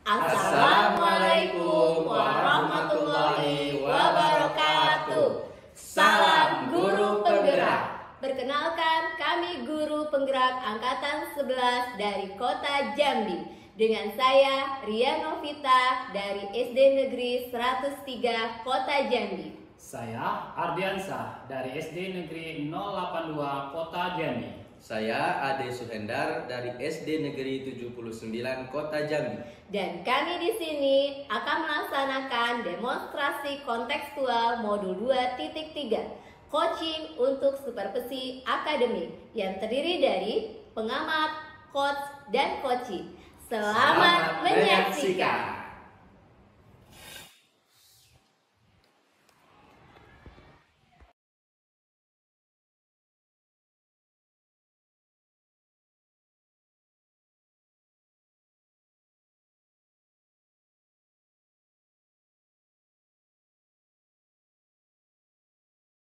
Assalamualaikum warahmatullahi wabarakatuh. Salam Guru Penggerak. Perkenalkan, kami Guru Penggerak Angkatan 11 dari Kota Jambi. Dengan saya Ria Novita dari SD Negeri 103 Kota Jambi. Saya Ardiansah dari SD Negeri 082 Kota Jambi. Saya Ade Suhendar dari SD Negeri 79 Kota Jambi. Dan kami di sini akan melaksanakan demonstrasi kontekstual modul 2.3, coaching untuk supervisi akademik yang terdiri dari pengamat, coach, dan coaching. Selamat menyaksikan.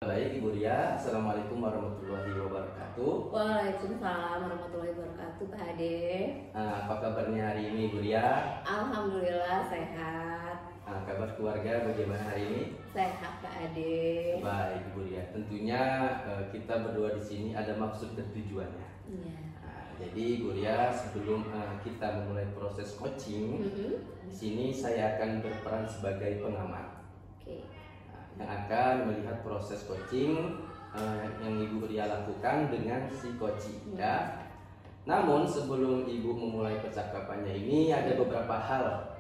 Baik Ibu Ria, Assalamualaikum warahmatullahi wabarakatuh. Waalaikumsalam warahmatullahi wabarakatuh, Pak Ade. Apa kabarnya hari ini Ibu Ria? Alhamdulillah sehat. Kabar keluarga bagaimana hari ini? Sehat, Pak Ade. Baik Ibu Ria, tentunya kita berdua di sini ada maksud dan tujuannya. Iya. Jadi Ibu Ria, sebelum kita memulai proses coaching, di sini saya akan berperan sebagai pengamat. Oke. Yang akan melihat proses coaching yang Ibu Ria lakukan dengan si coaching, ya. Namun sebelum Ibu memulai percakapannya ini ada beberapa hal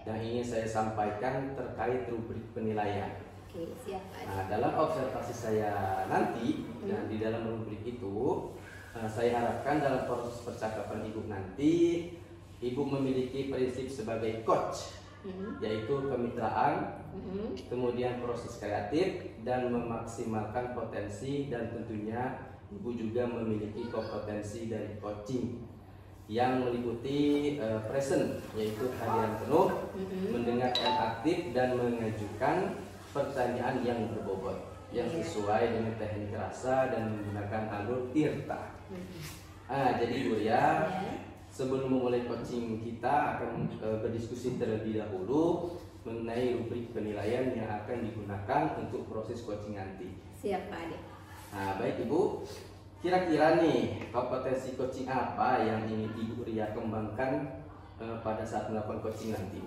yang ingin saya sampaikan terkait rubrik penilaian. Oke, siap, Pak Ade. Nah, dalam observasi saya nanti dan di dalam rubrik itu, saya harapkan dalam proses percakapan Ibu nanti Ibu memiliki prinsip sebagai coach, yaitu kemitraan, kemudian proses kreatif dan memaksimalkan potensi, dan tentunya Ibu juga memiliki kompetensi dari coaching yang meliputi present, yaitu kehadiran penuh, mendengarkan aktif dan mengajukan pertanyaan yang berbobot yang sesuai dengan teknik rasa dan menggunakan alur tirta. Jadi Bu Ria, sebelum memulai coaching kita akan berdiskusi terlebih dahulu mengenai rubrik penilaian yang akan digunakan untuk proses coaching nanti. Siap, Pak Ade. Baik Ibu, kira-kira nih kompetensi coaching apa yang ingin Ibu Ria kembangkan pada saat melakukan coaching nanti?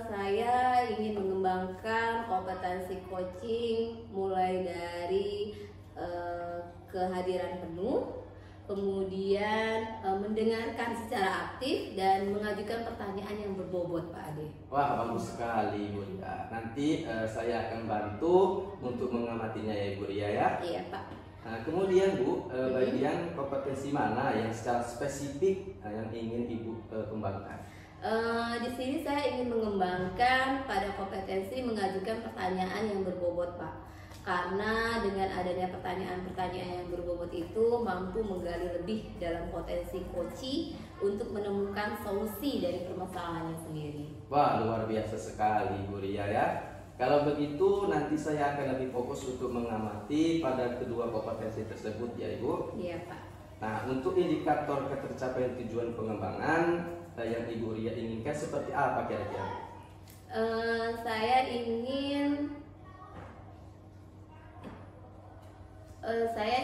Saya ingin mengembangkan kompetensi coaching mulai dari kehadiran penuh, kemudian mendengarkan secara aktif dan mengajukan pertanyaan yang berbobot, Pak Ade. Wah, bagus sekali Bu Ria. Nanti saya akan bantu untuk mengamatinya ya Ibu Ria ya. Iya, Pak. Kemudian Bu, bagian kompetensi mana yang secara spesifik yang ingin Ibu kembangkan? Di sini saya ingin mengembangkan pada kompetensi mengajukan pertanyaan yang berbobot, Pak. Karena dengan adanya pertanyaan-pertanyaan yang berbobot itu mampu menggali lebih dalam potensi coaching untuk menemukan solusi dari permasalahannya sendiri. Wah, luar biasa sekali Bu Ria ya. Kalau begitu nanti saya akan lebih fokus untuk mengamati pada kedua kompetensi tersebut ya Ibu. Iya, Pak. Nah, untuk indikator ketercapaian tujuan pengembangan yang Ibu Ria inginkan seperti apa kira-kira? Saya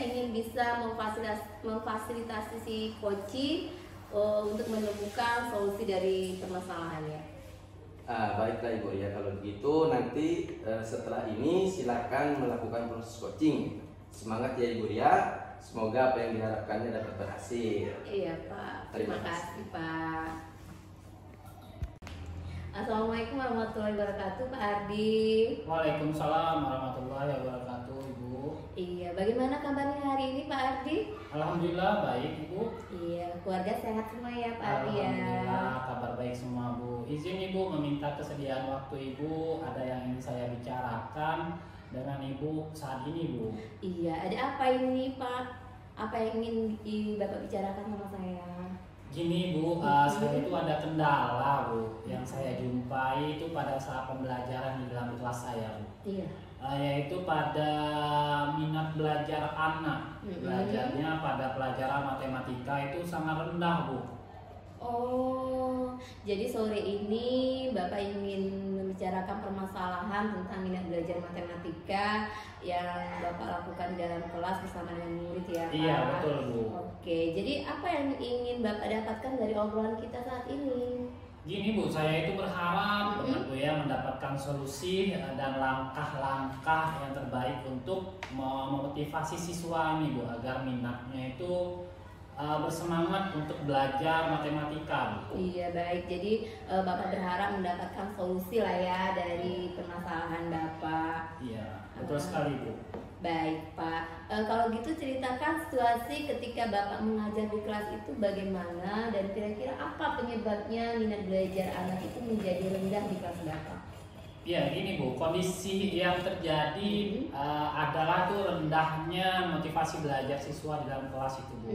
ingin bisa memfasilitasi si coaching untuk menemukan solusi dari permasalahannya. Baiklah Ibu Ria, kalau begitu nanti setelah ini silakan melakukan proses coaching. Semangat ya Ibu Ria, semoga apa yang diharapkannya dapat berhasil. Iya Pak, terima kasih Pak. Assalamualaikum warahmatullahi wabarakatuh, Pak Ardi. Waalaikumsalam warahmatullahi wabarakatuh, Ibu. Iya, bagaimana kabarnya hari ini Pak Ardi? Alhamdulillah baik Ibu. Iya, keluarga sehat semua ya Pak Ardi ya. Alhamdulillah kabar baik semua Bu. Izin Ibu meminta kesediaan waktu Ibu, ada yang ingin saya bicarakan dengan Ibu saat ini Bu. Iya, ada apa ini Pak? Apa yang ingin Bapak bicarakan sama saya? Gini Bu, saya itu ada kendala Bu yang saya jumpai itu pada saat pembelajaran di dalam kelas saya Bu. Iya. Yaitu pada minat belajar anak. Belajarnya pada pelajaran matematika itu sangat rendah Bu. Oh, Jadi sore ini Bapak ingin membicarakan permasalahan tentang minat belajar matematika yang Bapak lakukan dalam kelas bersama dengan murid ya Pak? Iya betul Bu. Oke, jadi apa yang ingin Bapak dapatkan dari obrolan kita saat ini? Gini Bu, saya itu berharap Bu ya mendapatkan solusi dan langkah-langkah yang terbaik untuk memotivasi siswa ini Bu agar minatnya itu bersemangat untuk belajar matematika Bu. Iya baik, jadi Bapak berharap mendapatkan solusi lah ya dari permasalahan Bapak. Iya, betul sekali Bu. Baik Pak, kalau gitu ceritakan situasi ketika Bapak mengajar di kelas itu bagaimana dan kira-kira apa penyebabnya minat belajar anak itu menjadi rendah di kelas Bapak? Ya gini Bu, kondisi yang terjadi adalah tuh rendahnya motivasi belajar siswa di dalam kelas itu Bu.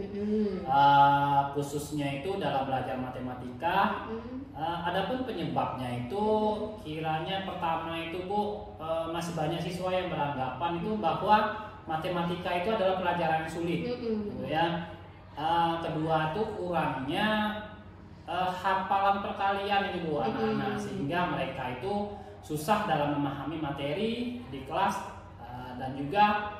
Khususnya itu dalam belajar matematika. Adapun penyebabnya itu kiranya pertama itu Bu, masih banyak siswa yang beranggapan itu bahwa matematika itu adalah pelajaran yang sulit, gitu ya. Kedua itu kurangnya hafalan perkalian ini Bu anak-anak, sehingga mereka itu susah dalam memahami materi di kelas, dan juga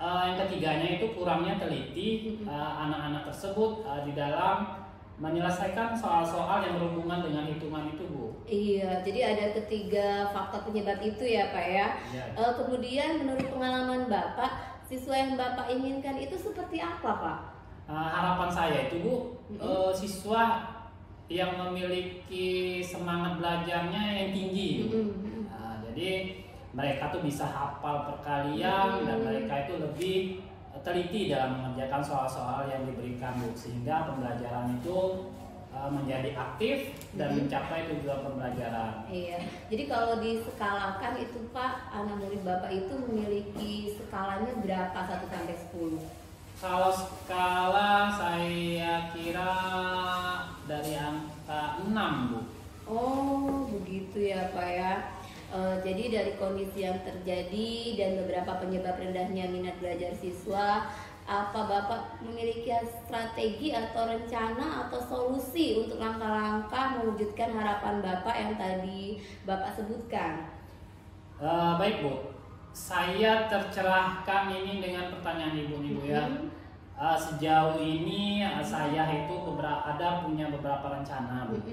yang ketiganya itu kurangnya teliti anak-anak tersebut di dalam menyelesaikan soal-soal yang berhubungan dengan hitungan itu Bu. Iya, jadi ada ketiga faktor penyebab itu ya Pak ya. Ya. Kemudian menurut pengalaman Bapak, siswa yang Bapak inginkan itu seperti apa Pak? Harapan saya itu Bu, siswa yang memiliki semangat belajarnya yang tinggi. Jadi mereka tuh bisa hafal perkalian dan mereka itu lebih teliti dalam mengerjakan soal-soal yang diberikan Bu, sehingga pembelajaran itu menjadi aktif dan mencapai tujuan pembelajaran. Iya, jadi kalau diskalakan itu Pak, anak murid Bapak itu memiliki skalanya berapa 1 sampai 10? Kalau skala saya kira dari angka 6 Bu. Oh begitu ya Pak ya. Jadi dari kondisi yang terjadi dan beberapa penyebab rendahnya minat belajar siswa, apa Bapak memiliki strategi atau rencana atau solusi untuk langkah-langkah mewujudkan harapan Bapak yang tadi Bapak sebutkan? Baik Bu, saya tercerahkan ini dengan pertanyaan Ibu ya. Sejauh ini saya itu punya beberapa rencana Bu.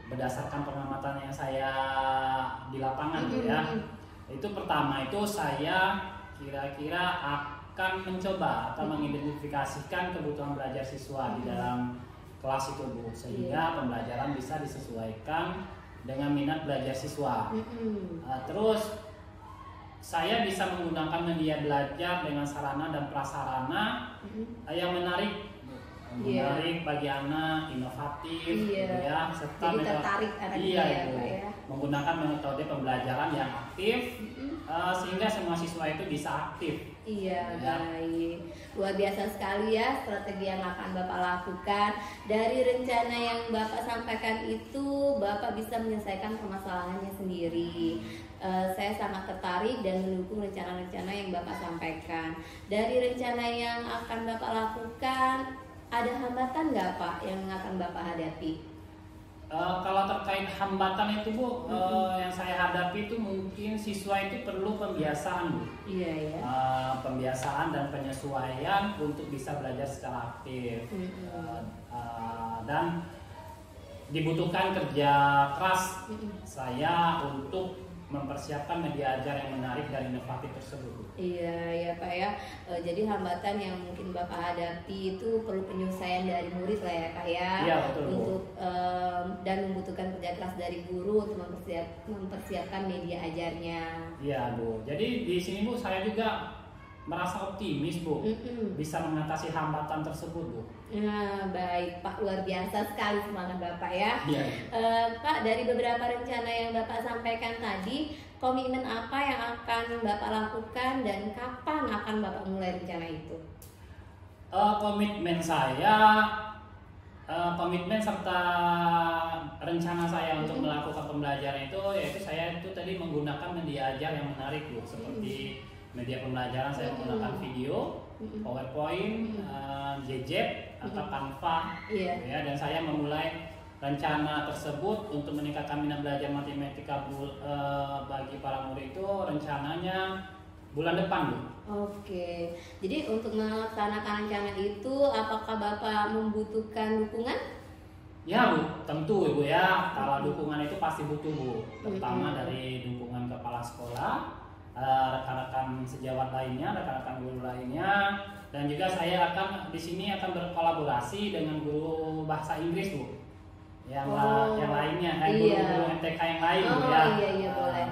Berdasarkan pengamatan yang saya di lapangan Bu ya. Itu pertama itu saya kira-kira akan mencoba atau mengidentifikasikan kebutuhan belajar siswa di dalam kelas itu Bu, sehingga pembelajaran bisa disesuaikan dengan minat belajar siswa. Terus saya bisa menggunakan media belajar dengan sarana dan prasarana yang menarik bagi anak, inovatif, ya, serta jadi tertarik anaknya ya. Menggunakan metode pembelajaran yang aktif, sehingga semua siswa itu bisa aktif. Iya, baik. Luar biasa sekali ya strategi yang akan Bapak lakukan. Dari rencana yang Bapak sampaikan itu, Bapak bisa menyelesaikan permasalahannya sendiri. Saya sangat tertarik dan mendukung rencana-rencana yang Bapak sampaikan. Dari rencana yang akan Bapak lakukan, ada hambatan nggak Pak yang akan Bapak hadapi? Kalau terkait hambatan itu Bu, yang saya hadapi itu mungkin siswa itu perlu pembiasaan Bu. Iya ya. Pembiasaan dan penyesuaian untuk bisa belajar secara aktif. Dan dibutuhkan kerja keras saya untuk mempersiapkan media ajar yang menarik dan inovatif tersebut. Iya ya Pak ya. Jadi hambatan yang mungkin Bapak hadapi itu perlu penyelesaian dari murid lah ya Pak ya. Iya betul Bu. Untuk dan membutuhkan kerja keras dari guru untuk mempersiapkan media ajarnya. Iya Bu. Jadi di sini Bu saya juga merasa optimis Bu, bisa mengatasi hambatan tersebut Bu. Nah, baik Pak, luar biasa sekali semangat Bapak ya. Iya. Pak, dari beberapa rencana yang Bapak sampaikan tadi, komitmen apa yang akan Bapak lakukan dan kapan akan Bapak mulai rencana itu? Komitmen serta rencana saya untuk melakukan pembelajaran itu, yaitu saya itu tadi menggunakan media ajar yang menarik Bu, seperti media pembelajaran saya menggunakan video, PowerPoint, JJ atau Canva, ya, dan saya memulai rencana tersebut untuk meningkatkan minat belajar matematika bagi para murid itu rencananya bulan depan, Bu. Oke, jadi untuk melaksanakan rencana itu, apakah Bapak membutuhkan dukungan? Ya, Bu, tentu Ibu ya. Kalau dukungan itu pasti butuh, Bu. Terutama dari dukungan kepala sekolah, rekan-rekan sejawat lainnya, rekan-rekan guru lainnya, dan juga saya akan di sini akan berkolaborasi dengan guru bahasa Inggris, Bu. Yang lainnya, guru-guru MTK yang lain, Bu ya. Iya, boleh.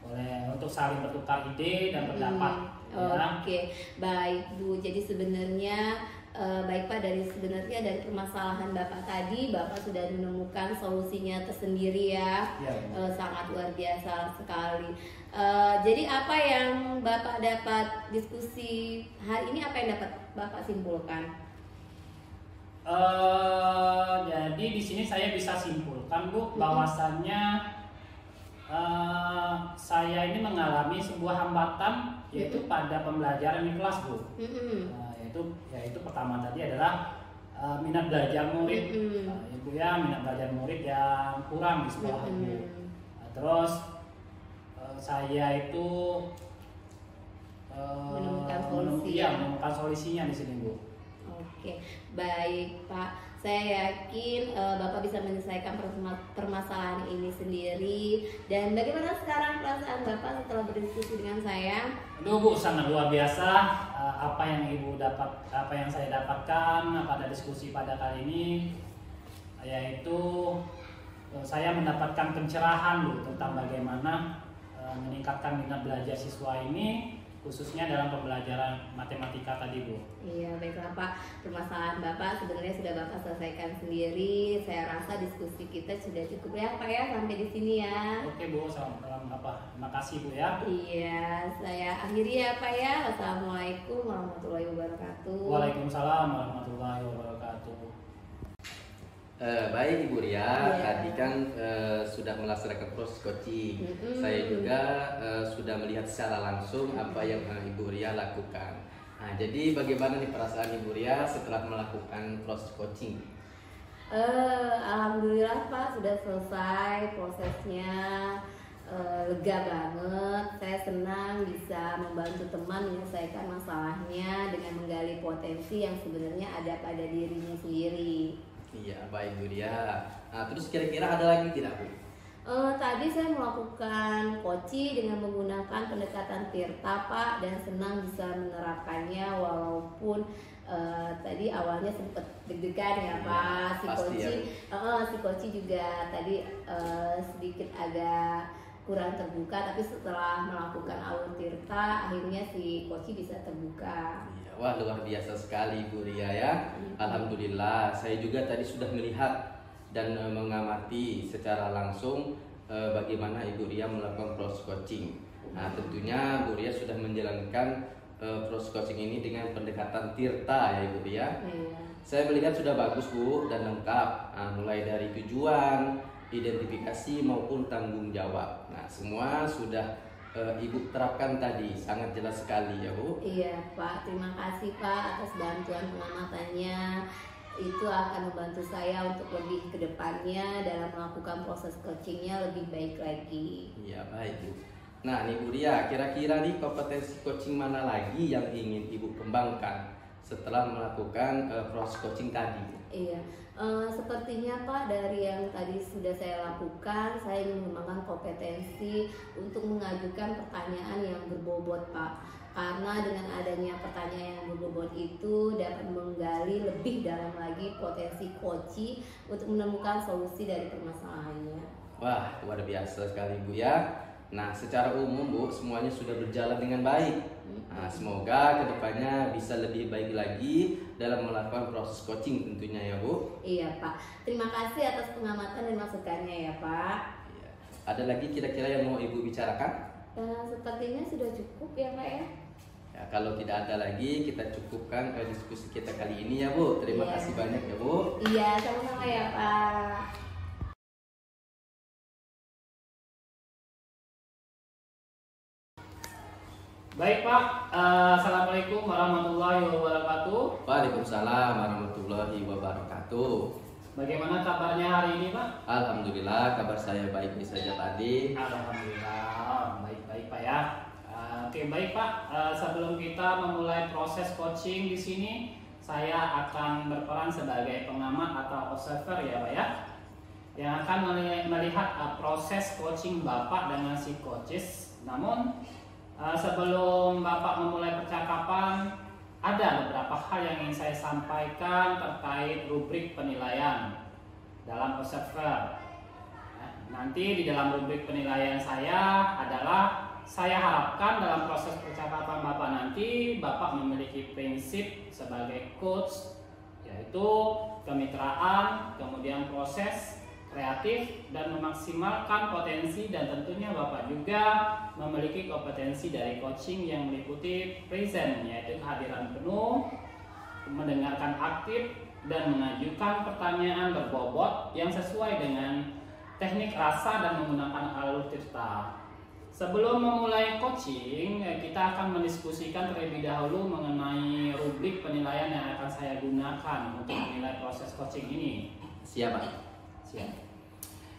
Boleh untuk saling bertukar ide dan pendapat. Oke, baik Bu. Jadi sebenarnya baik Pak, dari permasalahan Bapak tadi, Bapak sudah menemukan solusinya tersendiri ya. Sangat luar biasa sekali. Jadi apa yang Bapak dapat diskusi hari ini, apa yang dapat Bapak simpulkan? Jadi di sini saya bisa simpulkan, Bu, bahwasannya saya ini mengalami sebuah hambatan yaitu pada pembelajaran di kelas, Bu. Yaitu pertama tadi adalah minat belajar murid, Ibu ya, minat belajar murid yang kurang di sekolah Ibu. Terus saya itu menemukan solusinya di sini, Bu. Oke, baik Pak. Saya yakin Bapak bisa menyelesaikan permasalahan ini sendiri. Dan bagaimana sekarang perasaan Bapak setelah berdiskusi dengan saya? Aduh, Bu, sangat luar biasa apa yang saya dapatkan pada diskusi pada kali ini, yaitu saya mendapatkan pencerahan, Bu, tentang bagaimana meningkatkan minat belajar siswa ini, khususnya dalam pembelajaran matematika tadi, Bu. Iya, baiklah Pak. Permasalahan Bapak sebenarnya sudah Bapak selesaikan sendiri. Saya rasa diskusi kita sudah cukup ya Pak ya, sampai di sini ya. Oke, Bu, terima kasih, Bu ya. Iya, saya akhiri ya Pak ya. Wassalamualaikum warahmatullahi wabarakatuh. Waalaikumsalam warahmatullahi wabarakatuh. Baik Ibu Ria, tadi kan sudah melaksanakan proses coaching. Saya juga sudah melihat secara langsung apa yang Ibu Ria lakukan. Nah, jadi bagaimana nih perasaan Ibu Ria setelah melakukan proses coaching? Alhamdulillah Pak, sudah selesai prosesnya. Lega banget. Saya senang bisa membantu teman menyelesaikan masalahnya dengan menggali potensi yang sebenarnya ada pada dirinya sendiri. Iya, baik Bu Ria. Nah, terus kira-kira ada lagi tidak, Bu? Tadi saya melakukan coaching dengan menggunakan pendekatan Tirta Pak, dan senang bisa menerapkannya walaupun tadi awalnya sempat deg-degan ya Pak. Si coaching juga tadi sedikit agak kurang terbuka, tapi setelah melakukan alur Tirta akhirnya si coaching bisa terbuka. Wah, luar biasa sekali Bu Ria ya. Alhamdulillah, saya juga tadi sudah melihat dan mengamati secara langsung bagaimana Ibu Ria melakukan proses coaching. Nah, tentunya Bu Ria sudah menjalankan proses coaching ini dengan pendekatan Tirta ya Ibu Ria. Saya melihat sudah bagus Bu dan lengkap. Nah, mulai dari tujuan, identifikasi maupun tanggung jawab. Nah, semua sudah Ibu terapkan tadi, sangat jelas sekali ya Bu. Iya Pak, terima kasih Pak atas bantuan pengamatannya. Itu akan membantu saya untuk lebih ke depannya dalam melakukan proses coachingnya lebih baik lagi. Iya, baik Bu. Nah nih Bu Ria, kira-kira nih kompetensi coaching mana lagi yang ingin Ibu kembangkan setelah melakukan proses coaching tadi? Iya, sepertinya Pak, dari yang tadi sudah saya lakukan, saya ingin mengembangkan kompetensi untuk mengajukan pertanyaan yang berbobot Pak. Karena dengan adanya pertanyaan yang berbobot itu dapat menggali lebih dalam lagi potensi coaching untuk menemukan solusi dari permasalahannya. Wah, luar biasa sekali Bu ya. Nah, secara umum Bu, semuanya sudah berjalan dengan baik. Nah, semoga kedepannya bisa lebih baik lagi dalam melakukan proses coaching tentunya ya Bu. Iya Pak, terima kasih atas pengamatan dan masukannya ya Pak. Iya. Ada lagi kira-kira yang mau Ibu bicarakan? Sepertinya sudah cukup ya Pak ya. Ya, kalau tidak ada lagi, kita cukupkan diskusi kita kali ini ya Bu. Terima kasih banyak ya Bu. Iya, sama-sama ya Pak. Baik Pak, Assalamualaikum warahmatullahi wabarakatuh. Waalaikumsalam warahmatullahi wabarakatuh. Bagaimana kabarnya hari ini, Pak? Alhamdulillah, kabar saya baik saja tadi. Alhamdulillah, baik-baik Pak ya. Oke, baik Pak. Sebelum kita memulai proses coaching di sini, saya akan berperan sebagai pengamat atau observer ya Pak ya, yang akan melihat proses coaching Bapak dengan si coaches. Namun sebelum Bapak memulai percakapan, ada beberapa hal yang ingin saya sampaikan terkait rubrik penilaian dalam observer. Nanti di dalam rubrik penilaian saya adalah, saya harapkan dalam proses percakapan Bapak nanti, Bapak memiliki prinsip sebagai coach, yaitu kemitraan, kemudian proses kreatif, dan memaksimalkan potensi, dan tentunya Bapak juga memiliki kompetensi dari coaching yang meliputi present, yaitu kehadiran penuh, mendengarkan aktif, dan mengajukan pertanyaan berbobot yang sesuai dengan teknik rasa dan menggunakan alur cerita. Sebelum memulai coaching, kita akan mendiskusikan terlebih dahulu mengenai rubrik penilaian yang akan saya gunakan untuk menilai proses coaching ini. Siap, Pak? Siap.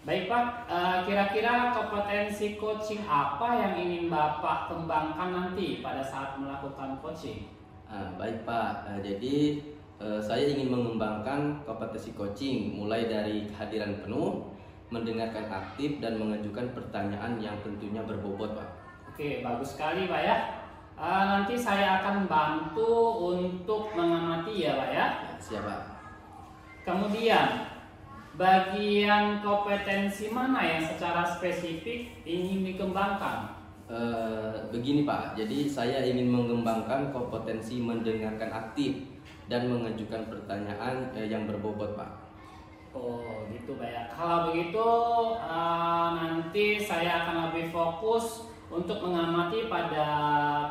Baik Pak, kira-kira kompetensi coaching apa yang ingin Bapak kembangkan nanti pada saat melakukan coaching? Baik Pak, jadi saya ingin mengembangkan kompetensi coaching mulai dari kehadiran penuh, mendengarkan aktif, dan mengajukan pertanyaan yang tentunya berbobot Pak. Oke, bagus sekali Pak ya. Nanti saya akan bantu untuk mengamati ya Pak ya. Siap Pak. Kemudian, bagian kompetensi mana yang secara spesifik ingin dikembangkan? Begini Pak, jadi saya ingin mengembangkan kompetensi mendengarkan aktif dan mengajukan pertanyaan yang berbobot Pak. Oh gitu Pak ya. Kalau begitu nanti saya akan lebih fokus untuk mengamati pada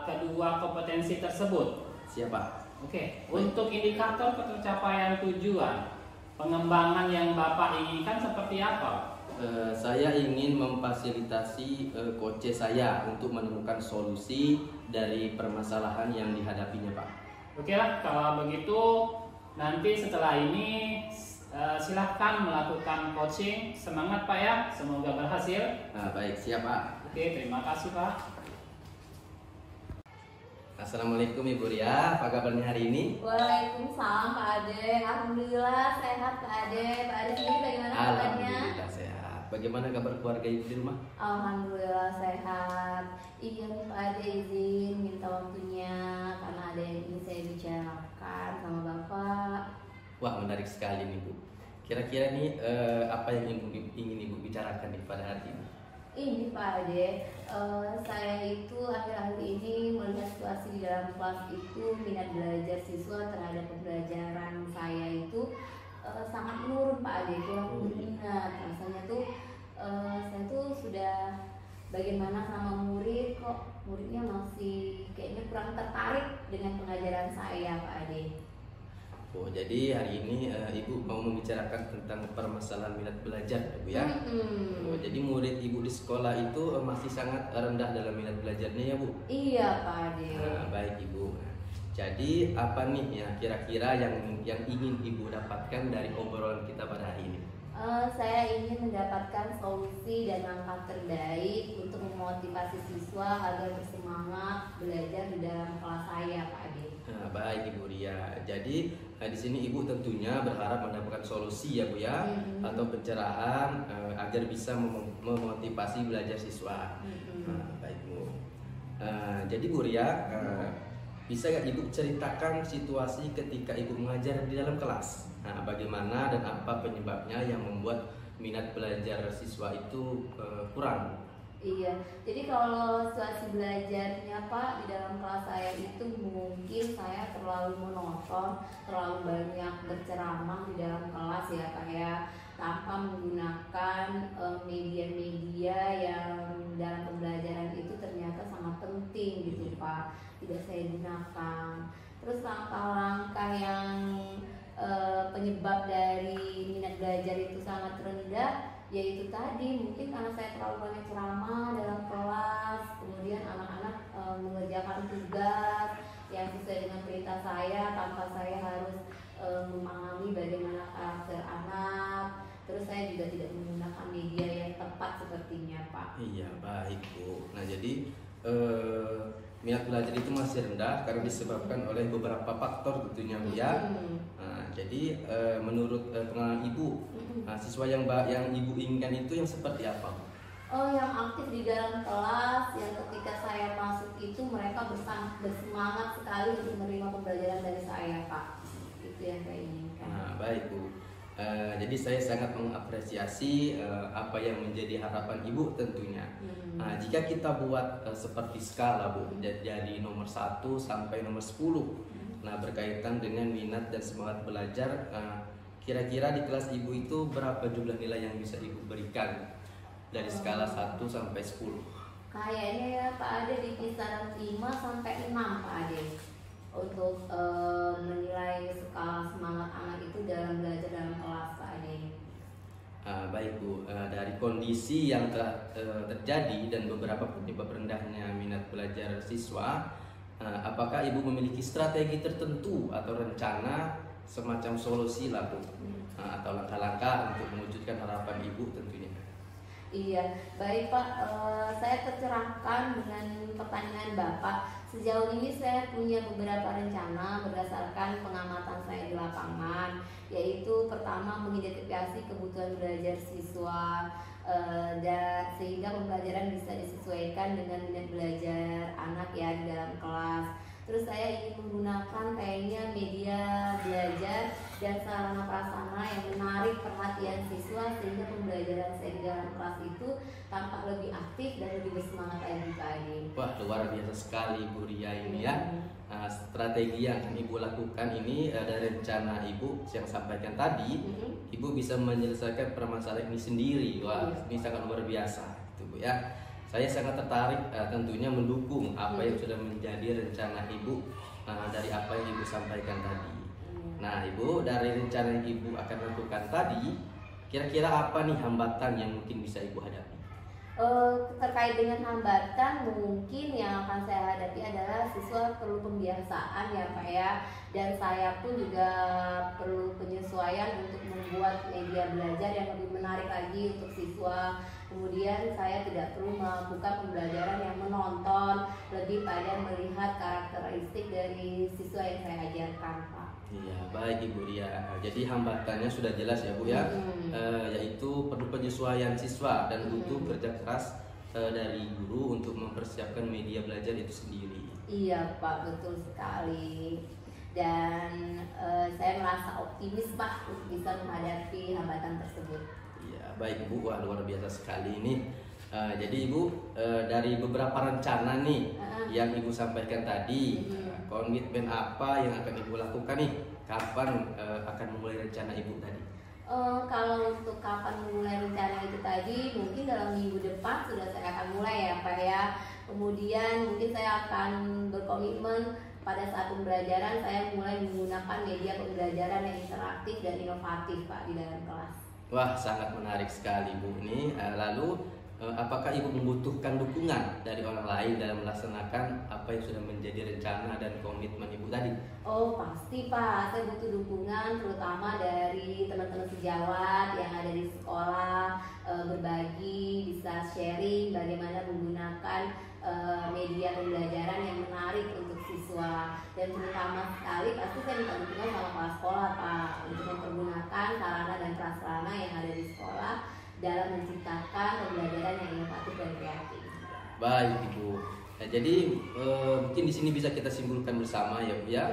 kedua kompetensi tersebut. Siap Pak. Oke, untuk indikator pencapaian tujuan pengembangan yang Bapak inginkan seperti apa? Saya ingin memfasilitasi coach saya untuk menemukan solusi dari permasalahan yang dihadapinya Pak. Oke lah, kalau begitu nanti setelah ini silahkan melakukan coaching. Semangat Pak ya, semoga berhasil. Baik, siap Pak. Oke, terima kasih Pak. Assalamualaikum Ibu Ria, apa kabarnya hari ini? Waalaikumsalam Pak Ade. Alhamdulillah sehat Pak Ade. Pak Ade sendiri bagaimana kabarnya? Alhamdulillah sehat. Bagaimana kabar keluarga Ibu di rumah? Alhamdulillah sehat. Iya nih Pak Ade, izin minta waktunya karena ada yang ingin saya bicarakan sama Bapak. Wah, menarik sekali nih Bu. Kira-kira nih apa yang ingin Ibu bicarakan nih pada hari ini? Ini Pak Ade, saya itu akhir-akhir ini melihat situasi di dalam kelas itu, minat belajar siswa terhadap pembelajaran saya itu sangat menurun Pak Ade, kurang berminat. Rasanya tuh saya tuh sudah bagaimana sama murid, kok muridnya masih kayaknya kurang tertarik dengan pengajaran saya Pak Ade. Oh, jadi hari ini Ibu mau membicarakan tentang permasalahan minat belajar, Bu ya? Oh, jadi murid Ibu di sekolah itu masih sangat rendah dalam minat belajarnya ya, Bu? Iya, Pak Ade. Baik, Ibu. Jadi apa nih ya kira-kira yang ingin Ibu dapatkan dari obrolan kita pada hari ini? Saya ingin mendapatkan solusi dan langkah terbaik untuk memotivasi siswa agar bersemangat belajar di dalam kelas saya, Pak Ade. Baik Ibu Ria. Jadi di sini Ibu tentunya berharap mendapatkan solusi ya Bu ya, atau pencerahan agar bisa memotivasi belajar siswa. Baik Bu. Jadi Bu Ria, bisa nggak Ibu ceritakan situasi ketika Ibu mengajar di dalam kelas? Bagaimana dan apa penyebabnya yang membuat minat belajar siswa itu kurang? Iya, jadi kalau situasi belajarnya Pak di dalam kelas saya itu mungkin saya terlalu monoton, terlalu banyak berceramah di dalam kelas ya Pak ya, tanpa menggunakan media-media yang dalam pembelajaran itu ternyata sangat penting gitu Pak, tidak saya gunakan. Terus langkah-langkah yang penyebab dari minat belajar itu sangat rendah, yaitu tadi mungkin karena saya terlalu banyak ceramah dalam kelas, kemudian anak-anak mengerjakan tugas yang sesuai dengan perintah saya tanpa saya harus memahami bagaimana karakter anak. Terus saya juga tidak menggunakan media yang tepat sepertinya, Pak. Iya, baik Bu. Nah jadi minat belajar itu masih rendah karena disebabkan oleh beberapa faktor tentunya Bu ya. Nah, jadi menurut pengalaman Ibu, siswa yang Ibu inginkan itu yang seperti apa Bu? Oh, yang aktif di dalam kelas, yang ketika saya masuk itu mereka bersemangat sekali untuk menerima pembelajaran dari saya, Pak. Itu yang saya inginkan. Nah, baik Bu. Jadi saya sangat mengapresiasi apa yang menjadi harapan Ibu tentunya. Nah, jika kita buat seperti skala Bu, jadi nomor 1 sampai nomor 10. Nah, berkaitan dengan minat dan semangat belajar, kira-kira di kelas Ibu itu berapa jumlah nilai yang bisa Ibu berikan dari skala 1 sampai 10? Kayaknya ya Pak Ade di kisaran 5 sampai 6 Pak Ade. Untuk menilai skala semangat anak itu dalam belajar dalam kelas Pak Ade. Baik Bu, dari kondisi yang telah terjadi dan beberapa penyebab rendahnya minat belajar siswa, apakah Ibu memiliki strategi tertentu atau rencana semacam solusi lah Bu, atau langkah-langkah untuk mewujudkan harapan Ibu tentunya? Iya, baik Pak, saya tercerahkan dengan pertanyaan Bapak. Sejauh ini saya punya beberapa rencana berdasarkan pengamatan saya di lapangan, yaitu pertama mengidentifikasi kebutuhan belajar siswa, sehingga pembelajaran bisa disesuaikan dengan minat belajar anak ya di dalam kelas. Terus saya ingin menggunakan kayaknya media belajar dan sarana prasarana yang menarik perhatian siswa sehingga pembelajaran saya di dalam kelas itu tampak lebih aktif dan lebih bersemangat lagi Pak Ade. Wah, luar biasa sekali Bu Ria ini ya. Strategi yang Ibu lakukan ini dari rencana Ibu yang sampaikan tadi, Ibu bisa menyelesaikan permasalahan ini sendiri. Wah, ini sangat luar biasa itu Bu ya. Saya sangat tertarik tentunya mendukung apa yang sudah menjadi rencana Ibu dari apa yang Ibu sampaikan tadi. Nah Ibu, dari rencana yang Ibu akan lakukan tadi, kira-kira apa nih hambatan yang mungkin bisa Ibu hadapi? Terkait dengan hambatan, mungkin yang akan saya hadapi adalah siswa perlu pembiasaan ya Pak ya. Dan saya pun juga perlu penyesuaian untuk membuat media belajar yang lebih menarik lagi untuk siswa. Kemudian saya tidak perlu melakukan pembelajaran yang menonton, lebih pada melihat karakteristik dari siswa yang saya ajarkan Pak. Iya, baik Ibu Ria. Jadi hambatannya sudah jelas ya Bu ya, yaitu perlu penyesuaian siswa dan butuh kerja keras dari guru untuk mempersiapkan media belajar itu sendiri. Iya Pak, betul sekali. Dan saya merasa optimis Pak untuk bisa menghadapi hambatan tersebut. Iya, baik Bu, wah luar biasa sekali ini. Jadi Ibu, dari beberapa rencana nih yang Ibu sampaikan tadi, komitmen apa yang akan Ibu lakukan nih? Kapan akan memulai rencana Ibu tadi? Kalau untuk kapan memulai rencana itu tadi, mungkin dalam minggu depan sudah saya akan mulai ya Pak ya. Kemudian mungkin saya akan berkomitmen pada saat pembelajaran saya mulai menggunakan media pembelajaran yang interaktif dan inovatif Pak di dalam kelas. Wah, sangat menarik sekali Bu ini. Lalu apakah Ibu membutuhkan dukungan dari orang lain dalam melaksanakan apa yang sudah menjadi rencana dan komitmen Ibu tadi? Oh pasti Pak, saya butuh dukungan terutama dari teman-teman sejawat yang ada di sekolah, berbagi, bisa sharing bagaimana menggunakan media pembelajaran yang menarik untuk siswa. Dan terutama sekali pasti saya minta dukungan sama kepala sekolah Pak untuk mempergunakan sarana dan prasarana yang ada di sekolah dalam menciptakan pembelajaran yang inovatif dan kreatif. Baik Ibu. Nah, jadi mungkin di sini bisa kita simpulkan bersama ya Bu ya,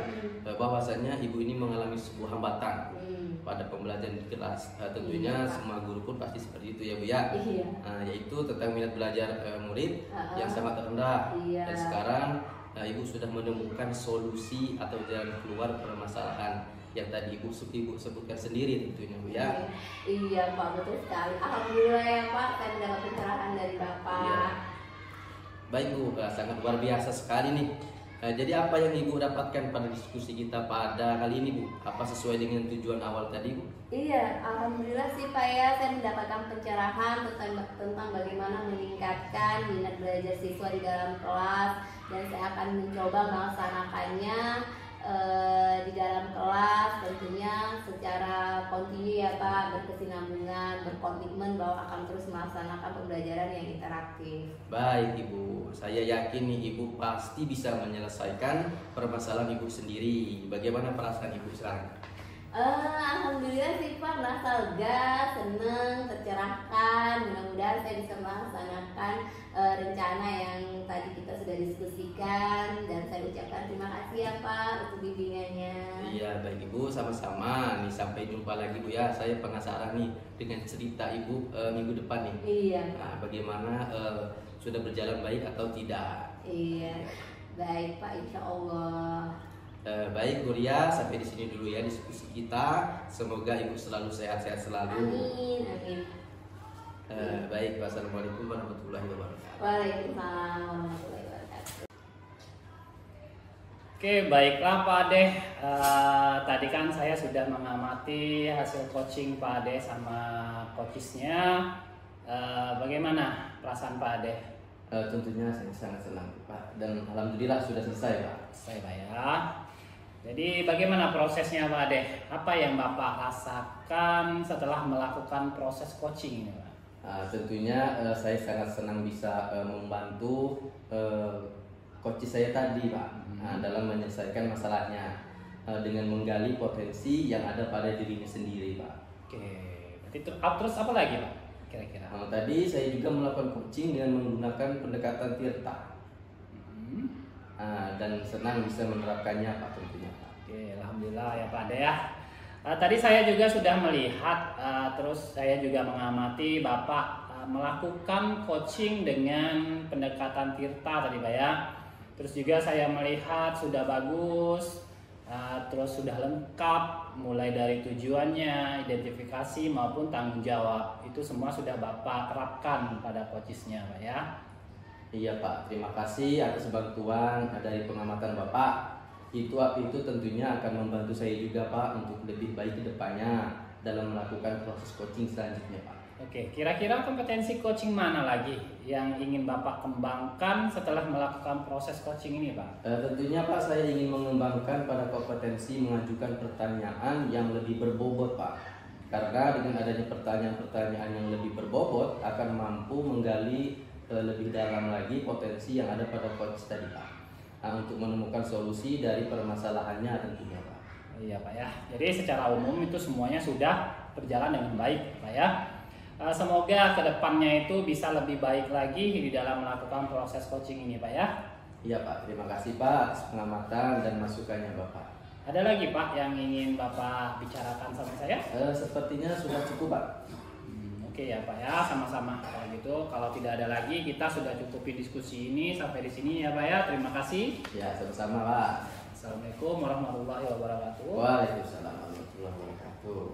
bahwasanya Ibu ini mengalami sebuah hambatan pada pembelajaran di kelas. Tentunya semua guru pun pasti seperti itu ya Bu ya. Yaitu tentang minat belajar murid yang sangat rendah. Dan sekarang Ibu sudah menemukan solusi atau jalan keluar permasalahan yang tadi Ibu sebutkan sendiri tentunya Bu ya. Iya Pak, betul sekali. Alhamdulillah ya Pak, saya mendapat pencerahan dari Bapak. Iya. Baik Bu, sangat luar biasa sekali nih. Jadi apa yang Ibu dapatkan pada diskusi kita pada kali ini Bu? Apa sesuai dengan tujuan awal tadi Bu? Iya, alhamdulillah sih Pak ya, saya mendapatkan pencerahan tentang bagaimana meningkatkan minat belajar siswa di dalam kelas, dan saya akan mencoba melaksanakannya di dalam kelas tentunya secara kontinu ya Pak, berkesinambungan, berkomitmen bahwa akan terus melaksanakan pembelajaran yang interaktif. Baik Ibu, saya yakin nih Ibu pasti bisa menyelesaikan permasalahan Ibu sendiri. Bagaimana perasaan Ibu sekarang? Alhamdulillah sih Pak, merasa lega, senang, tercerahkan. Mudah-mudahan saya bisa melaksanakan rencana yang tadi kita sudah diskusikan, dan saya ucapkan terima kasih ya Pak untuk bimbingannya. Iya baik Ibu, sama-sama. Nih sampai jumpa lagi Bu ya. Saya penasaran nih dengan cerita Ibu minggu depan nih. Iya. Nah, bagaimana sudah berjalan baik atau tidak? Iya, baik Pak, insya Allah. Baik Bu Ria, sampai di sini dulu ya diskusi kita. Semoga Ibu selalu sehat-sehat selalu. Amin, amin. Baik, wassalamualaikum warahmatullahi wabarakatuh. Waalaikumsalam warahmatullahi wabarakatuh. Oke, baiklah Pak Ade. Tadi kan saya sudah mengamati hasil coaching Pak Ade sama coachesnya. Bagaimana perasaan Pak Ade? Tentunya saya sangat senang Pak, dan alhamdulillah sudah selesai Pak. Selesai Pak ya. Jadi bagaimana prosesnya Pak Ade? Apa yang Bapak rasakan setelah melakukan proses coaching ini Pak? Tentunya saya sangat senang bisa membantu coach saya tadi Pak, dalam menyelesaikan masalahnya dengan menggali potensi yang ada pada dirinya sendiri Pak. Oke, berarti terus apa lagi Pak kira-kira? Tadi saya juga melakukan coaching dengan menggunakan pendekatan Tirta. Dan senang bisa menerapkannya Pak tentunya Pak. Oke, alhamdulillah ya Pak Ade ya. Tadi saya juga sudah melihat, terus saya juga mengamati Bapak melakukan coaching dengan pendekatan Tirta tadi Pak ya. Terus juga saya melihat sudah bagus, terus sudah lengkap, mulai dari tujuannya, identifikasi maupun tanggung jawab. Itu semua sudah Bapak terapkan pada coachesnya Pak ya. Iya Pak, terima kasih atas bantuan dari pengamatan Bapak. Itu tentunya akan membantu saya juga Pak untuk lebih baik ke depannya dalam melakukan proses coaching selanjutnya Pak. Oke, kira-kira kompetensi coaching mana lagi yang ingin Bapak kembangkan setelah melakukan proses coaching ini Pak? Tentunya Pak, saya ingin mengembangkan pada kompetensi mengajukan pertanyaan yang lebih berbobot Pak. Karena dengan adanya pertanyaan-pertanyaan yang lebih berbobot akan mampu menggali lebih dalam lagi potensi yang ada pada coach tadi Pak, untuk menemukan solusi dari permasalahannya tentunya Pak. Iya Pak ya, jadi secara umum itu semuanya sudah berjalan dengan baik Pak ya. Semoga kedepannya itu bisa lebih baik lagi di dalam melakukan proses coaching ini Pak ya. Iya Pak, terima kasih Pak atas pengamatan dan masukannya Bapak. Ada lagi Pak yang ingin Bapak bicarakan sama saya? Sepertinya sudah cukup Pak. Oke ya Pak ya, sama-sama kalau gitu. Kalau tidak ada lagi, kita sudah cukupi diskusi ini sampai di sini ya Pak ya. Terima kasih. Ya, sama-sama Pak. Assalamualaikum warahmatullahi wabarakatuh. Waalaikumsalam warahmatullahi wabarakatuh.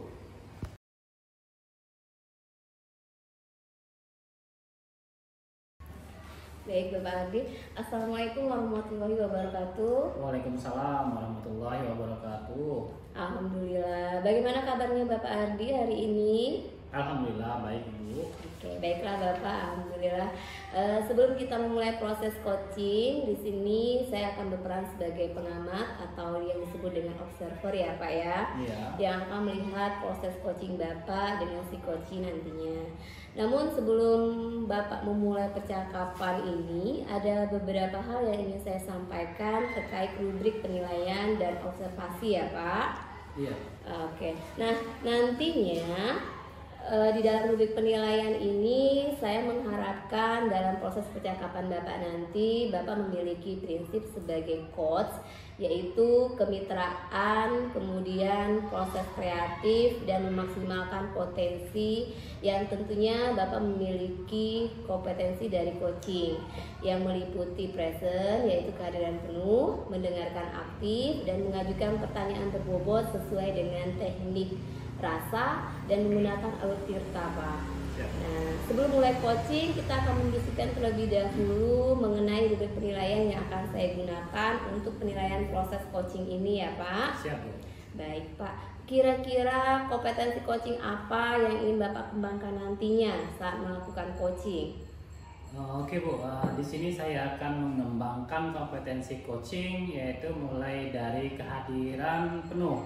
Baik Bapak Adi, Assalamualaikum warahmatullahi wabarakatuh. Waalaikumsalam warahmatullahi wabarakatuh. Alhamdulillah. Bagaimana kabarnya Bapak Adi hari ini? Alhamdulillah baik Ibu. Oke, baiklah Bapak, alhamdulillah. Sebelum kita memulai proses coaching, di sini saya akan berperan sebagai pengamat atau yang disebut dengan observer ya Pak ya. Iya. Yang akan melihat proses coaching Bapak dengan si coaching nantinya. Namun sebelum Bapak memulai percakapan ini, ada beberapa hal yang ingin saya sampaikan terkait rubrik penilaian dan observasi ya Pak. Iya. Oke, nah nantinya di dalam rubrik penilaian ini saya mengharapkan dalam proses percakapan Bapak nanti Bapak memiliki prinsip sebagai coach, yaitu kemitraan, kemudian proses kreatif dan memaksimalkan potensi yang tentunya Bapak memiliki kompetensi dari coaching yang meliputi present, yaitu kehadiran penuh, mendengarkan aktif dan mengajukan pertanyaan berbobot sesuai dengan teknik rasa dan menggunakan alur tirta Pak. Nah, sebelum mulai coaching kita akan mendiskusikan terlebih dahulu mengenai rubrik penilaian yang akan saya gunakan untuk penilaian proses coaching ini ya Pak. Siap Bu. Baik Pak, kira-kira kompetensi coaching apa yang ingin Bapak kembangkan nantinya saat melakukan coaching? Oke Bu, di sini saya akan mengembangkan kompetensi coaching, yaitu mulai dari kehadiran penuh,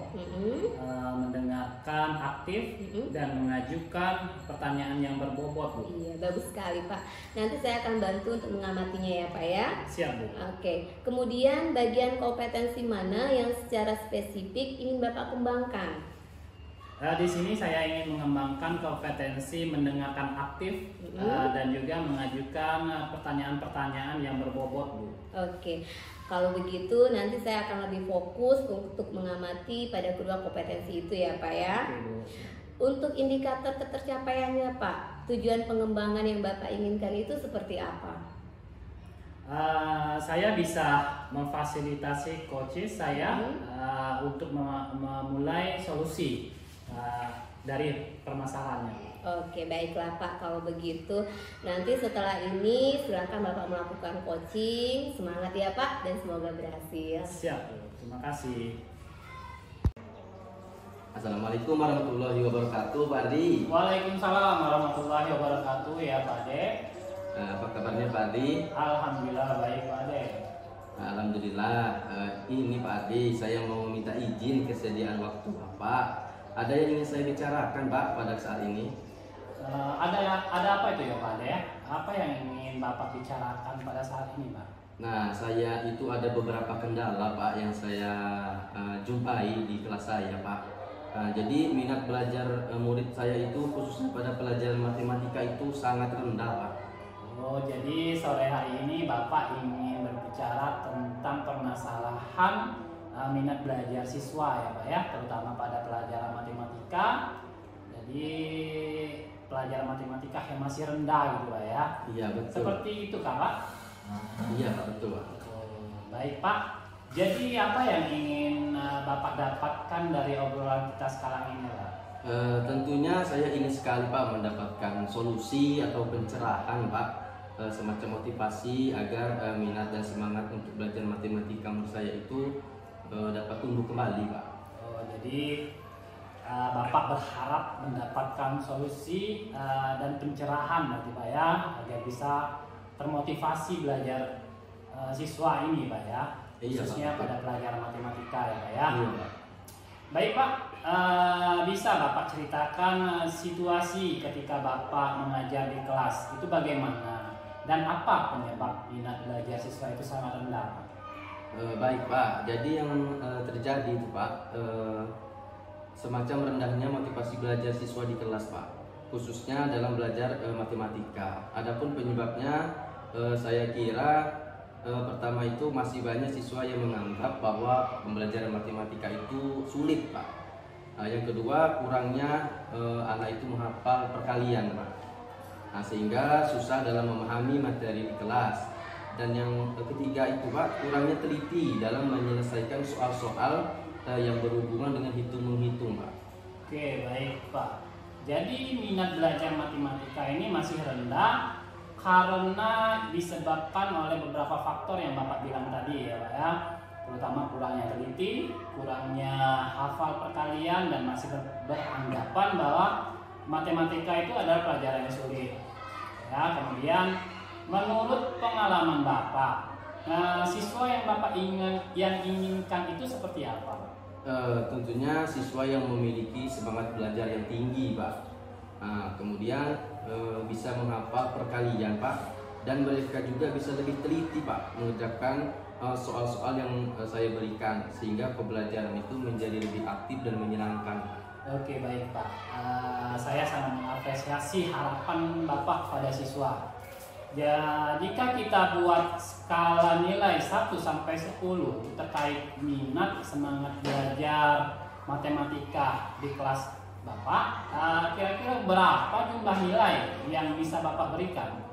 mendengarkan aktif, dan mengajukan pertanyaan yang berbobot Bu. Iya, bagus sekali Pak. Nanti saya akan bantu untuk mengamatinya ya Pak ya. Siap Bu. Oke, kemudian bagian kompetensi mana yang secara spesifik ingin Bapak kembangkan? Di sini saya ingin mengembangkan kompetensi mendengarkan aktif dan juga mengajukan pertanyaan-pertanyaan yang berbobot Bu. Oke, kalau begitu nanti saya akan lebih fokus untuk mengamati pada kedua kompetensi itu ya Pak ya. Oke, Bu. Untuk indikator ketercapaiannya Pak, tujuan pengembangan yang Bapak inginkan itu seperti apa? Saya bisa memfasilitasi coaches saya untuk memulai solusi dari permasalahannya. Oke, baiklah Pak. Kalau begitu, nanti setelah ini silakan Bapak melakukan coaching. Semangat ya Pak, dan semoga berhasil. Siap Bu. Terima kasih. Assalamualaikum warahmatullahi wabarakatuh, Pak Ardi. Waalaikumsalam warahmatullahi wabarakatuh ya Pak Ade. Apa kabarnya Pak Ardi? Alhamdulillah baik Pak Ade. Alhamdulillah. Ini Pak Ardi, saya mau minta izin kesediaan waktu Bapak. Ada yang ingin saya bicarakan Pak pada saat ini. Ada apa itu ya Pak Ade? Apa yang ingin Bapak bicarakan pada saat ini Pak? Nah, saya itu ada beberapa kendala Pak yang saya jumpai di kelas saya Pak. Jadi minat belajar murid saya itu khususnya pada pelajaran matematika itu sangat rendah Pak. Oh, jadi sore hari ini Bapak ingin berbicara tentang permasalahan minat belajar siswa ya Pak ya, terutama pada pelajaran matematika. Jadi pelajaran matematika yang masih rendah gitu Pak ya. Iya betul. Seperti itu Kak Pak? Iya Pak, betul Pak. Baik Pak. Jadi apa yang ingin Bapak dapatkan dari obrolan kita sekarang ini Pak? Tentunya saya ingin sekali Pak mendapatkan solusi atau pencerahan Pak, semacam motivasi agar minat dan semangat untuk belajar matematika menurut saya itu dapat tumbuh kembali Pak. Oh, jadi Bapak berharap mendapatkan solusi dan pencerahan berarti Pak ya, agar bisa termotivasi belajar siswa ini Pak ya, khususnya Pak. pada pelajaran matematika ya Pak ya. Iya Pak. Baik Pak, bisa Bapak ceritakan situasi ketika Bapak mengajar di kelas itu bagaimana dan apa penyebab minat belajar siswa itu sangat rendah Pak? Baik Pak, jadi yang terjadi itu Pak, semacam rendahnya motivasi belajar siswa di kelas Pak, khususnya dalam belajar matematika. Adapun penyebabnya, saya kira pertama itu masih banyak siswa yang menganggap bahwa pembelajaran matematika itu sulit Pak. Yang kedua, kurangnya anak itu menghafal perkalian Pak. Sehingga susah dalam memahami materi di kelas. Dan yang ketiga itu Pak, kurangnya teliti dalam menyelesaikan soal-soal yang berhubungan dengan hitung-menghitung Pak. Oke, baik Pak. Jadi minat belajar matematika ini masih rendah karena disebabkan oleh beberapa faktor yang Bapak bilang tadi ya Pak ya. Terutama kurangnya teliti, kurangnya hafal perkalian, dan masih beranggapan bahwa matematika itu adalah pelajaran yang sulit. Ya, kemudian menurut pengalaman Bapak, siswa yang Bapak inginkan itu seperti apa? Tentunya siswa yang memiliki semangat belajar yang tinggi Pak. Kemudian bisa menghafal perkalian Pak, dan mereka juga bisa lebih teliti Pak mengerjakan soal-soal yang saya berikan, sehingga pembelajaran itu menjadi lebih aktif dan menyenangkan. Oke, baik Pak. Saya sangat mengapresiasi harapan Bapak pada siswa. Ya, jika kita buat skala nilai 1 sampai 10 terkait minat semangat belajar matematika di kelas Bapak, kira-kira berapa jumlah nilai yang bisa Bapak berikan?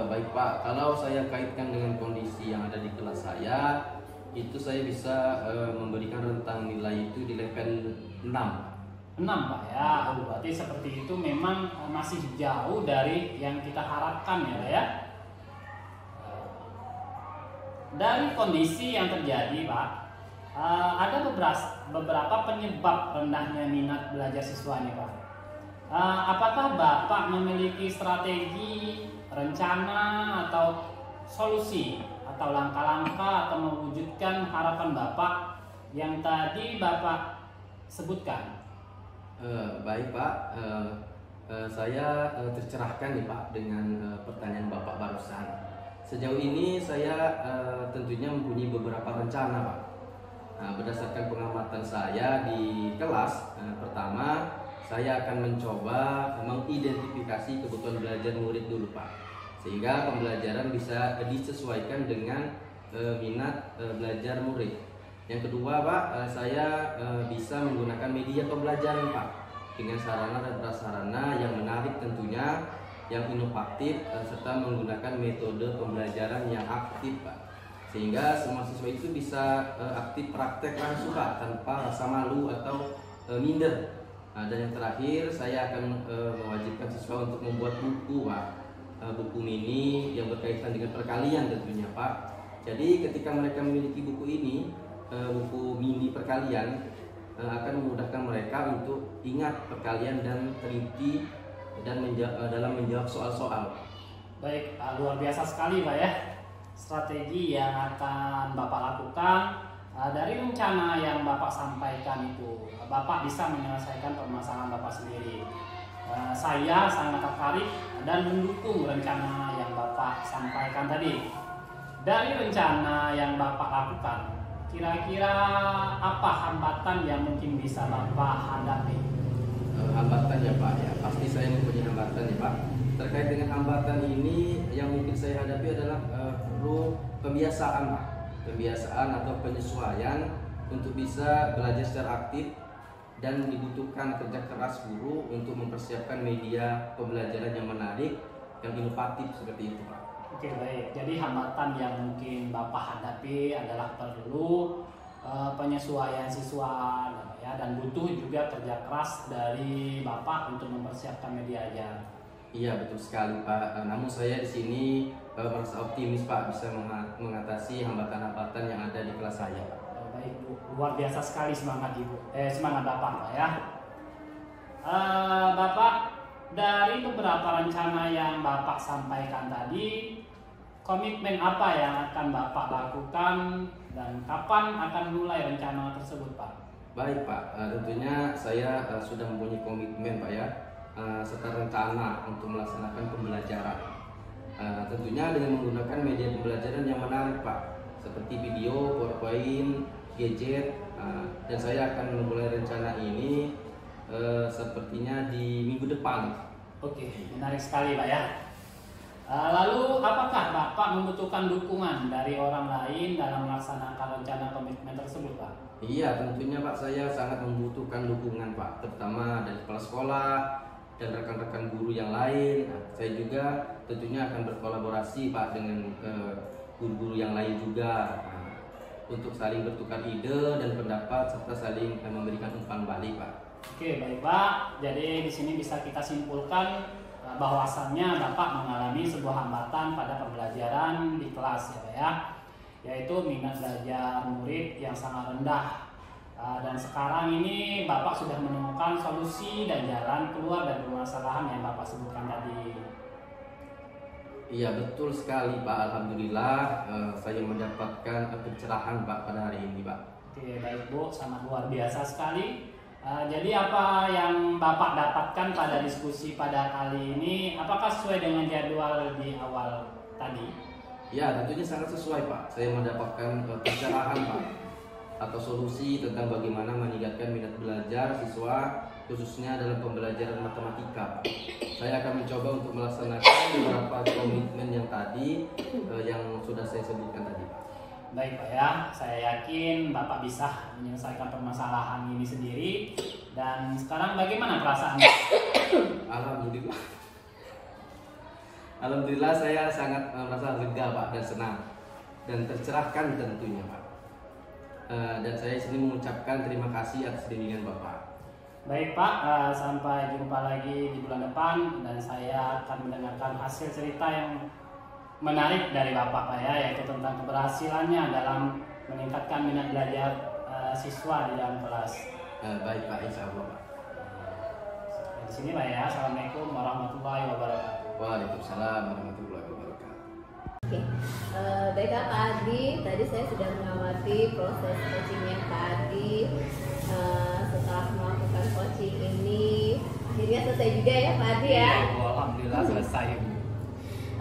Baik Pak, kalau saya kaitkan dengan kondisi yang ada di kelas saya, itu saya bisa memberikan rentang nilai itu di level 6. 6 Pak ya, berarti seperti itu memang masih jauh dari yang kita harapkan ya Pak ya. Dari kondisi yang terjadi Pak, ada beberapa penyebab rendahnya minat belajar siswa ini Pak. Apakah Bapak memiliki strategi rencana atau solusi atau langkah-langkah atau mewujudkan harapan Bapak yang tadi Bapak sebutkan? Baik Pak, saya tercerahkan nih Pak dengan pertanyaan Bapak barusan. Sejauh ini saya tentunya mempunyai beberapa rencana Pak. Berdasarkan pengamatan saya di kelas, pertama saya akan mencoba mengidentifikasi kebutuhan belajar murid dulu Pak, sehingga pembelajaran bisa disesuaikan dengan minat belajar murid. Yang kedua Pak, saya bisa menggunakan media pembelajaran Pak, dengan sarana dan prasarana yang menarik tentunya, yang inovatif, serta menggunakan metode pembelajaran yang aktif Pak, sehingga semua siswa itu bisa aktif praktek langsung Pak, tanpa rasa malu atau minder. Dan yang terakhir, saya akan mewajibkan siswa untuk membuat buku Pak, buku mini yang berkaitan dengan perkalian tentunya Pak. Jadi ketika mereka memiliki buku ini, buku mini perkalian, akan memudahkan mereka untuk ingat perkalian dan teliti dan dalam menjawab soal-soal. Baik, luar biasa sekali Pak ya strategi yang akan Bapak lakukan. Dari rencana yang Bapak sampaikan itu, Bapak bisa menyelesaikan permasalahan Bapak sendiri. Saya sangat tertarik dan mendukung rencana yang Bapak sampaikan tadi. Dari rencana yang Bapak lakukan, kira-kira apa hambatan yang mungkin bisa Bapak hadapi? Hambatan ya Pak, ya pasti saya mempunyai hambatan ya Pak. Terkait dengan hambatan ini, yang mungkin saya hadapi adalah perlu pembiasaan Pak, pembiasaan atau penyesuaian untuk bisa belajar secara aktif, dan dibutuhkan kerja keras guru untuk mempersiapkan media pembelajaran yang menarik, yang inovatif seperti itu Pak. Oke baik, jadi hambatan yang mungkin Bapak hadapi adalah perlu penyesuaian siswa ya, dan butuh juga kerja keras dari Bapak untuk mempersiapkan media ajar. Iya betul sekali Pak. Namun saya di sini merasa optimis Pak, bisa mengatasi hambatan-hambatan yang ada di kelas saya Pak. Baik Bu, luar biasa sekali semangat Ibu, semangat Bapak Pak ya. Bapak, dari beberapa rencana yang Bapak sampaikan tadi, komitmen apa yang akan Bapak lakukan dan kapan akan mulai rencana tersebut Pak? Baik Pak, tentunya saya sudah mempunyai komitmen Pak ya, serta rencana untuk melaksanakan pembelajaran. Tentunya dengan menggunakan media pembelajaran yang menarik Pak, seperti video, PowerPoint, gadget, dan saya akan memulai rencana ini sepertinya di minggu depan. Oke, menarik sekali Pak ya. Lalu apakah Bapak membutuhkan dukungan dari orang lain dalam melaksanakan rencana komitmen tersebut Pak? Iya tentunya Pak, saya sangat membutuhkan dukungan Pak, terutama dari kepala sekolah dan rekan-rekan guru yang lain. Saya juga tentunya akan berkolaborasi Pak dengan guru-guru yang lain juga, untuk saling bertukar ide dan pendapat, serta saling memberikan umpan balik Pak. Oke baik Pak, jadi di sini bisa kita simpulkan bahwasannya Bapak mengalami sebuah hambatan pada pembelajaran di kelas ya Pak ya, yaitu minat belajar murid yang sangat rendah. Dan sekarang ini Bapak sudah menemukan solusi dan jalan keluar dari permasalahan yang Bapak sebutkan tadi. Iya betul sekali Pak, alhamdulillah saya mendapatkan pencerahan Pak pada hari ini Pak. Oke baik Bu, sangat luar biasa sekali. Jadi apa yang Bapak dapatkan pada diskusi pada kali ini, apakah sesuai dengan jadwal di awal tadi? Ya tentunya sangat sesuai Pak, saya mendapatkan pencerahan Pak, atau solusi tentang bagaimana meningkatkan minat belajar siswa, khususnya dalam pembelajaran matematika Pak. Saya akan mencoba untuk melaksanakan beberapa komitmen yang tadi, yang sudah saya sebutkan tadi Pak. Baik Pak ya, saya yakin Bapak bisa menyelesaikan permasalahan ini sendiri. Dan sekarang bagaimana perasaan? Alhamdulillah. Alhamdulillah saya sangat merasa lega Pak, dan senang dan tercerahkan tentunya Pak. Dan saya sini mengucapkan terima kasih atas bimbingan Bapak. Baik Pak, sampai jumpa lagi di bulan depan, dan saya akan mendengarkan hasil cerita yang menarik dari Bapak Pak ya, yaitu tentang keberhasilannya dalam meningkatkan minat belajar siswa di dalam kelas. Baik Pak, insya Allah Pak. Di sini Pak ya, assalamualaikum warahmatullahi wabarakatuh. Waalaikumsalam warahmatullahi wabarakatuh. Oke, baiklah Pak Adi, tadi saya sudah mengamati proses coachingnya Pak Adi. Setelah melakukan coaching ini, akhirnya selesai juga ya Pak Adi ya? Bu, alhamdulillah selesai Bu.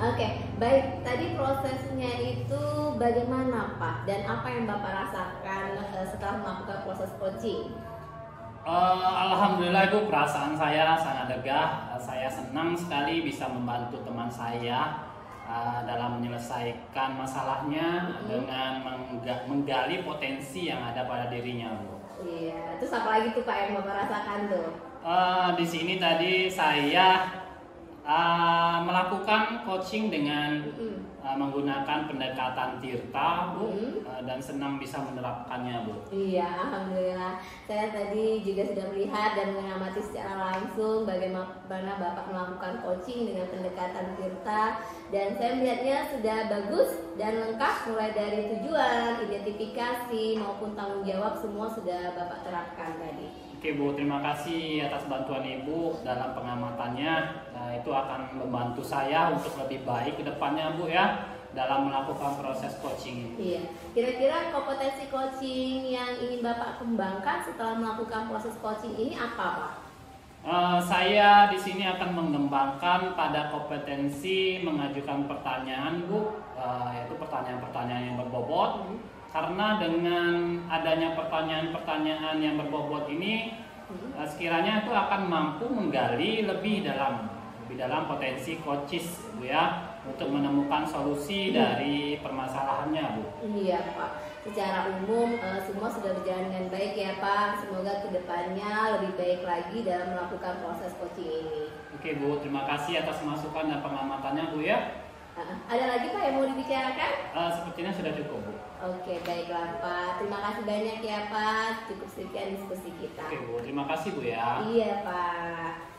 Oke, baik. Tadi prosesnya itu bagaimana Pak? Dan apa yang Bapak rasakan setelah melakukan proses coaching? Alhamdulillah Ibu, perasaan saya sangat lega. Saya senang sekali bisa membantu teman saya dalam menyelesaikan masalahnya dengan menggali potensi yang ada pada dirinya Bu. Iya, terus apa lagi tuh Pak yang Bapak rasakan tuh? Di sini tadi saya melakukan coaching dengan menggunakan pendekatan Tirta Bu, dan senang bisa menerapkannya Bu. Iya, alhamdulillah. Saya tadi juga sudah melihat dan mengamati secara langsung bagaimana Bapak melakukan coaching dengan pendekatan Tirta, dan saya melihatnya sudah bagus dan lengkap, mulai dari tujuan, identifikasi maupun tanggung jawab semua sudah Bapak terapkan tadi. Oke Bu, terima kasih atas bantuan Ibu dalam pengamatannya. Itu akan membantu saya untuk lebih baik ke depannya Bu ya, dalam melakukan proses coaching ini. Iya. Kira-kira kompetensi coaching yang ingin Bapak kembangkan setelah melakukan proses coaching ini apa Pak? Saya di sini akan mengembangkan pada kompetensi mengajukan pertanyaan Bu, yaitu pertanyaan-pertanyaan yang berbobot. Karena dengan adanya pertanyaan-pertanyaan yang berbobot ini, sekiranya itu akan mampu menggali lebih dalam potensi coaches Bu ya, untuk menemukan solusi dari permasalahannya Bu. Iya Pak, secara umum semua sudah berjalan dengan baik ya Pak. Semoga kedepannya lebih baik lagi dalam melakukan proses coaching ini. Oke Bu, terima kasih atas masukan dan pengamatannya Bu ya. Ada lagi Pak yang mau dibicarakan? Sepertinya sudah cukup Bu. Oke, baiklah Pak. Terima kasih banyak ya Pak. Cukup sekian diskusi kita. Oke Bu, terima kasih Bu ya. Iya Pak.